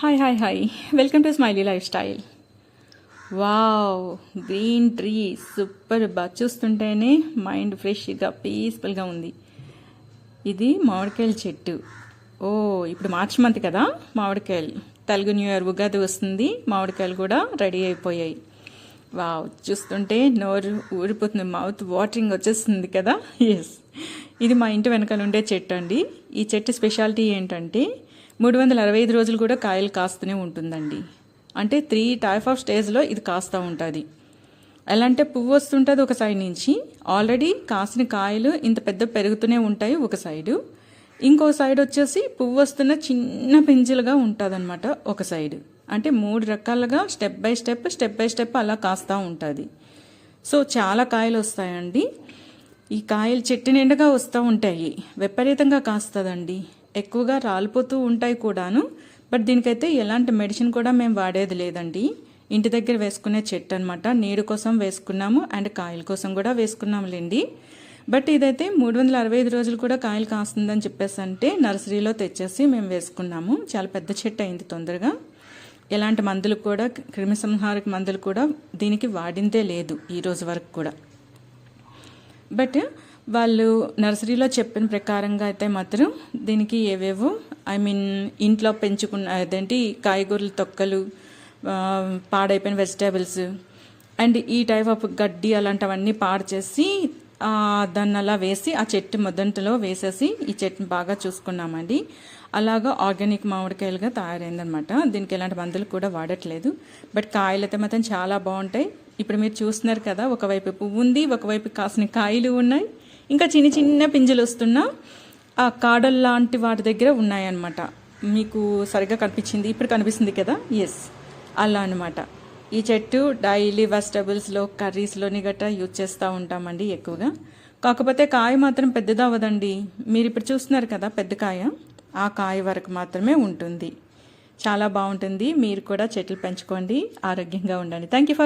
Hi hi hi welcome to smiley life style. Wow, green tree super. బాగా చూస్తుంటేనే mind ఫ్రెష్గా పీస్ఫుల్గా ఉంది. ఇది మామిడికాయల చెట్టు. ఓ, ఇప్పుడు మార్చ్ మంత్ కదా, మామిడికాయలు తెలుగు న్యూ ఇయర్ ఉగాది వస్తుంది. మామిడికాయలు కూడా రెడీ అయిపోయాయి. వావ్, చూస్తుంటే నోరు ఊరిపోతుంది, మౌత్ వాటరింగ్ వచ్చేస్తుంది కదా. ఎస్, ఇది మా ఇంటి వెనకాల ఉండే చెట్టు అండి. ఈ చెట్టు స్పెషాలిటీ ఏంటంటే 365 రోజులు కూడా కాయలు కాస్తూనే ఉంటుందండి. అంటే 3 టైప్ ఆఫ్ స్టేజ్లో ఇది కాస్తూ ఉంటుంది. ఎలా అంటే పువ్వు వస్తుంటుంది ఒక సైడ్ నుంచి, ఆల్రెడీ కాసిన కాయలు ఇంత పెద్ద పెరుగుతూనే ఉంటాయి ఒక సైడు. ఇంకో సైడ్ వచ్చేసి పువ్వు వస్తున్న చిన్న పింజలుగా ఉంటుందన్నమాట ఒక సైడు. అంటే 3 రకాలుగా స్టెప్ బై స్టెప్ అలా కాస్తూ ఉంటుంది. సో చాలా కాయలు వస్తాయండి. ఈ కాయలు చెట్టు నిండుగా వస్తూ ఉంటాయి, విపరీతంగా కాస్తుందండి. ఎక్కువగా రాలిపోతూ ఉంటాయి కూడాను. బట్ దీనికైతే ఎలాంటి మెడిసిన్ కూడా మేము వాడేది లేదండి. ఇంటి దగ్గర వేసుకునే చెట్టు అనమాట. నీరు కోసం వేసుకున్నాము అండ్ కాయల కోసం కూడా వేసుకున్నాములేండి. బట్ ఇదైతే 365 రోజులు కూడా కాయలు కాస్తుందని చెప్పేసి అంటే నర్సరీలో తెచ్చేసి మేము వేసుకున్నాము. చాలా పెద్ద చెట్టు అయింది తొందరగా. ఎలాంటి మందులు కూడా, క్రిమిసంహారక మందులు కూడా దీనికి వాడిందే లేదు ఈ రోజు వరకు కూడా. బట్ వాళ్ళు నర్సరీలో చెప్పిన ప్రకారంగా అయితే మాత్రం దీనికి ఏవేవో ఇంట్లో పెంచుకున్న అదేంటి కాయగూరల తొక్కలు, పాడైపోయిన వెజిటేబుల్స్ అండ్ ఈ టైప్ ఆఫ్ గడ్డి అలాంటివన్నీ పాడు చేసి దాన్ని అలా వేసి ఆ చెట్టు మొదట్లో వేసేసి ఈ చెట్టుని బాగా చూసుకున్నామండి. అలాగా ఆర్గానిక్ మామిడికాయలుగా తయారైందనమాట. దీనికి ఎలాంటి మందులు కూడా వాడట్లేదు. బట్ కాయలు అయితే మాత్రం చాలా బాగుంటాయి. ఇప్పుడు మీరు చూస్తున్నారు కదా, ఒకవైపు పువ్వు ఉంది, ఒకవైపు కాసిన కాయలు ఉన్నాయి, ఇంకా చిన్న చిన్న పింజలు వస్తున్నా ఆ కాడల్ లాంటి వాటి దగ్గర ఉన్నాయన్నమాట. మీకు సరిగ్గా కనిపించింది, ఇప్పుడు కనిపిస్తుంది కదా. ఎస్, అలా అనమాట. ఈ చెట్టు డైలీ వెజిటబుల్స్లో, కర్రీస్లోని గట్రా యూజ్ చేస్తూ ఉంటామండి ఎక్కువగా. కాకపోతే కాయ మాత్రం పెద్దది అవ్వదండి. మీరు ఇప్పుడు చూస్తున్నారు కదా పెద్ద కాయ, ఆ కాయ వరకు మాత్రమే ఉంటుంది. చాలా బాగుంటుంది. మీరు కూడా చెట్లు పెంచుకోండి, ఆరోగ్యంగా ఉండండి. Thank you for